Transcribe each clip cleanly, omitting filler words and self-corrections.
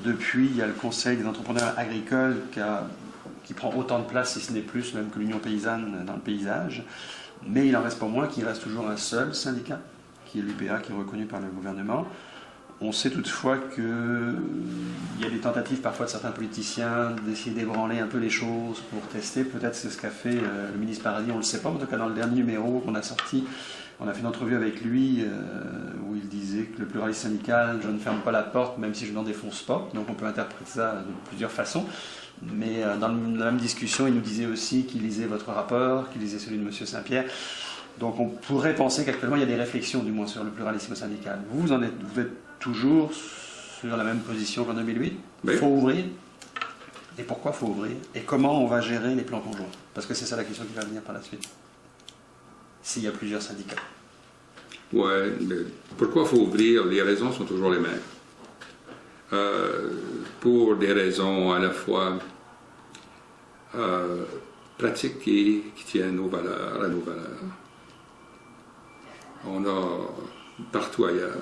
Depuis, il y a le Conseil des entrepreneurs agricoles qui prend autant de place, si ce n'est plus, même que l'Union paysanne dans le paysage. Mais il en reste pas moins qu'il reste toujours un seul syndicat, qui est l'UPA, qui est reconnu par le gouvernement. On sait toutefois qu'il y a des tentatives parfois de certains politiciens d'essayer d'ébranler un peu les choses pour tester. Peut-être c'est ce qu'a fait le ministre Paradis, on ne le sait pas. En tout cas, dans le dernier numéro qu'on a sorti, on a fait une entrevue avec lui où il disait que le pluralisme syndical, je ne ferme pas la porte même si je n'en défonce pas. Donc on peut interpréter ça de plusieurs façons. Mais dans la même discussion, il nous disait aussi qu'il lisait votre rapport, qu'il lisait celui de M. Saint-Pierre. Donc on pourrait penser qu'actuellement il y a des réflexions du moins sur le pluralisme syndical. Vous êtes toujours sur la même position qu'en 2008. Il faut ouvrir. Et pourquoi il faut ouvrir? Et comment on va gérer les plans conjoints? Parce que c'est ça la question qui va venir par la suite. S'il y a plusieurs syndicats. Oui, mais pourquoi il faut ouvrir? Les raisons sont toujours les mêmes. Pour des raisons à la fois pratiques qui tiennent à nos valeurs. On a partout ailleurs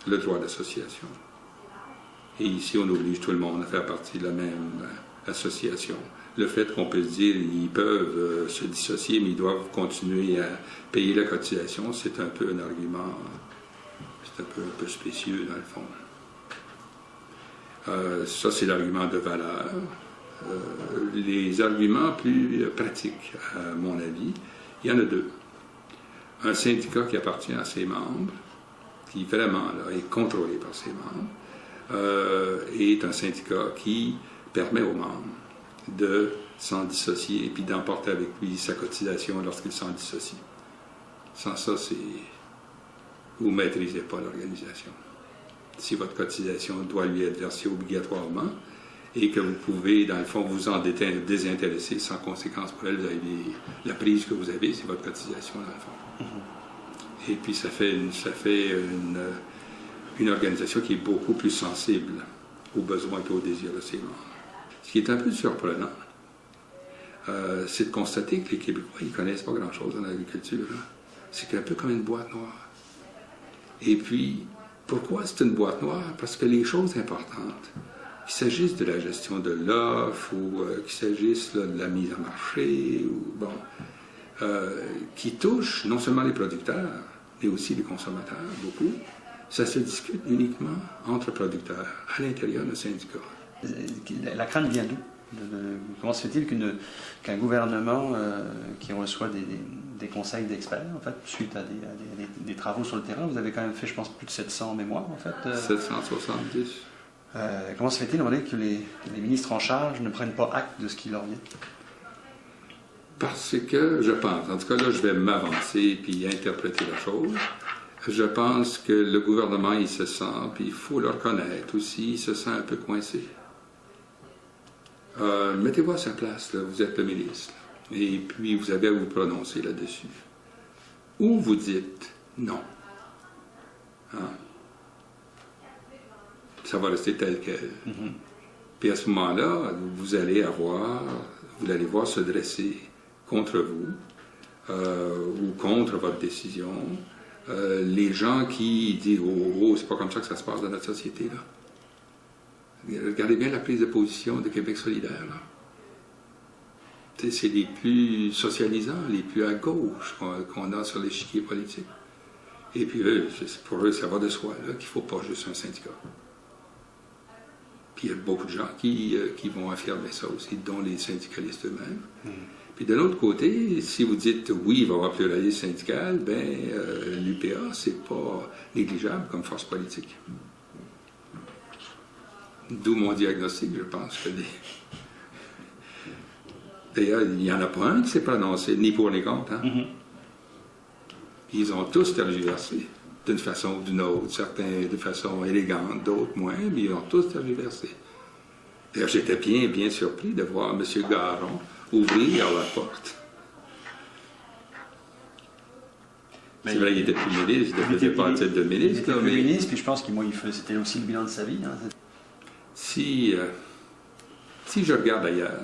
le droit d'association. Et ici, on oblige tout le monde à faire partie de la même association. Le fait qu'on peut se dire qu'ils peuvent se dissocier, mais ils doivent continuer à payer la cotisation, c'est un peu un argument, c'est un peu spécieux dans le fond. Ça, c'est l'argument de valeur. Les arguments plus pratiques, à mon avis, il y en a deux. Un syndicat qui appartient à ses membres, qui vraiment là, est contrôlé par ses membres, est un syndicat qui permet aux membres de s'en dissocier et puis d'emporter avec lui sa cotisation lorsqu'il s'en dissocie. Sans ça, vous ne maîtrisez pas l'organisation. Si votre cotisation doit lui être versée obligatoirement et que vous pouvez, dans le fond, vous en désintéresser sans conséquence pour elle, vous avez la prise que vous avez, c'est votre cotisation, dans le fond. Et puis ça fait une organisation qui est beaucoup plus sensible aux besoins et aux désirs de ses membres. Ce qui est un peu surprenant, c'est de constater que les Québécois, ils ne connaissent pas grand-chose en agriculture. C'est un peu comme une boîte noire. Et puis, pourquoi c'est une boîte noire? Parce que les choses importantes, qu'il s'agisse de la gestion de l'offre ou qu'il s'agisse de la mise en marché, ou qui touchent non seulement les producteurs, mais aussi les consommateurs, beaucoup, ça se discute uniquement entre producteurs, à l'intérieur d'un syndicat. La crainte vient d'où? Comment se fait-il qu'un gouvernement qui reçoit des conseils d'experts, en fait, suite à des travaux sur le terrain, vous avez quand même fait, je pense, plus de 700 mémoires, en fait. 770. Comment se fait-il, que les ministres en charge ne prennent pas acte de ce qui leur vient? Parce que je pense, en tout cas là, je vais m'avancer puis interpréter la chose. Je pense que le gouvernement, il se sent, puis il faut le reconnaître aussi, il se sent un peu coincé. Mettez-vous à sa place, là, vous êtes le ministre, et puis vous avez à vous prononcer là-dessus. Ou vous dites non. Hein? Ça va rester tel quel. Puis à ce moment-là, vous allez voir se dresser contre vous ou contre votre décision. Les gens qui disent « Oh, c'est pas comme ça que ça se passe dans notre société, là. » Regardez bien la prise de position de Québec solidaire, là. C'est les plus socialisants, les plus à gauche qu'on a sur l'échiquier politique. Et puis pour eux, ça va de soi qu'il ne faut pas juste un syndicat. Puis il y a beaucoup de gens qui vont affirmer ça aussi, dont les syndicalistes eux-mêmes. Puis de l'autre côté, si vous dites oui, il va y avoir pluralisme syndical, l'UPA, c'est pas négligeable comme force politique. D'où mon diagnostic, je pense que d'ailleurs, il n'y en a pas un qui s'est prononcé, ni pour ni contre. Hein? Ils ont tous tergiversé, d'une façon ou d'une autre, certains de façon élégante, d'autres moins, mais ils ont tous tergiversé. D'ailleurs, j'étais bien surpris de voir M. Garon ouvrir la porte. C'est vrai qu'il était plus ministre, il ne faisait pas en titre de ministre. Il était plus ministre, puis je pense que c'était aussi le bilan de sa vie. Hein. Si je regarde ailleurs,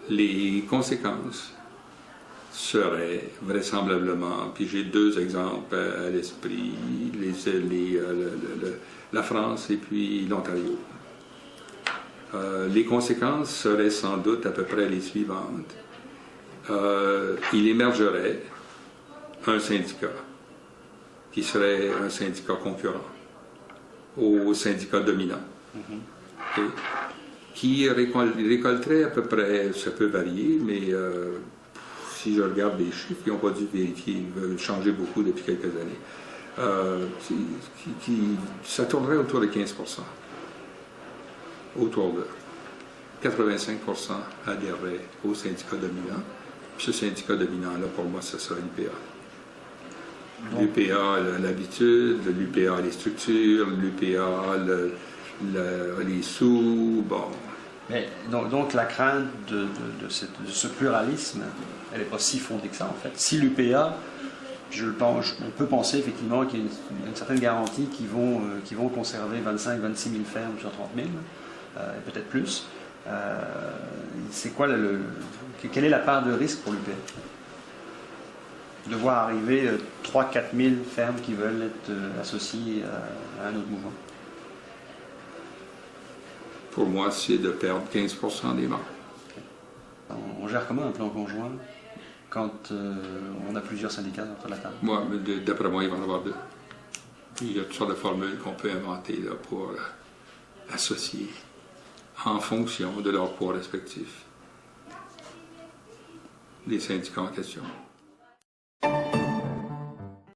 les conséquences seraient vraisemblablement, puis j'ai deux exemples à l'esprit, la France et puis l'Ontario. Les conséquences seraient sans doute à peu près les suivantes. Il émergerait un syndicat qui serait un syndicat concurrent au syndicat dominant, et qui récolterait à peu près, ça peut varier, mais si je regarde les chiffres, ils n'ont pas dû vérifier, ils veulent changer beaucoup depuis quelques années. Ça tournerait autour de 15%. Autour de 85% adhéreraient au syndicat dominant. Puis ce syndicat dominant-là, pour moi, ce sera l'UPA. L'UPA a l'habitude, l'UPA a les structures, l'UPA a les sous, bon. Mais, donc la crainte de ce pluralisme, elle n'est pas si fondée que ça, en fait. Si l'UPA, on peut penser effectivement qu'il y a une certaine garantie qu'ils vont conserver 25-26 000 fermes sur 30 000, et peut-être plus. C'est quoi quelle est la part de risque pour l'UPA de voir arriver 3-4 000 fermes qui veulent être associées à un autre mouvement? Pour moi, c'est de perdre 15% des membres. On gère comment un plan conjoint quand on a plusieurs syndicats autour de la table? Moi, d'après moi, il va y en avoir deux. Il y a toutes sortes de formules qu'on peut inventer là, pour associer en fonction de leurs poids respectifs les syndicats en question.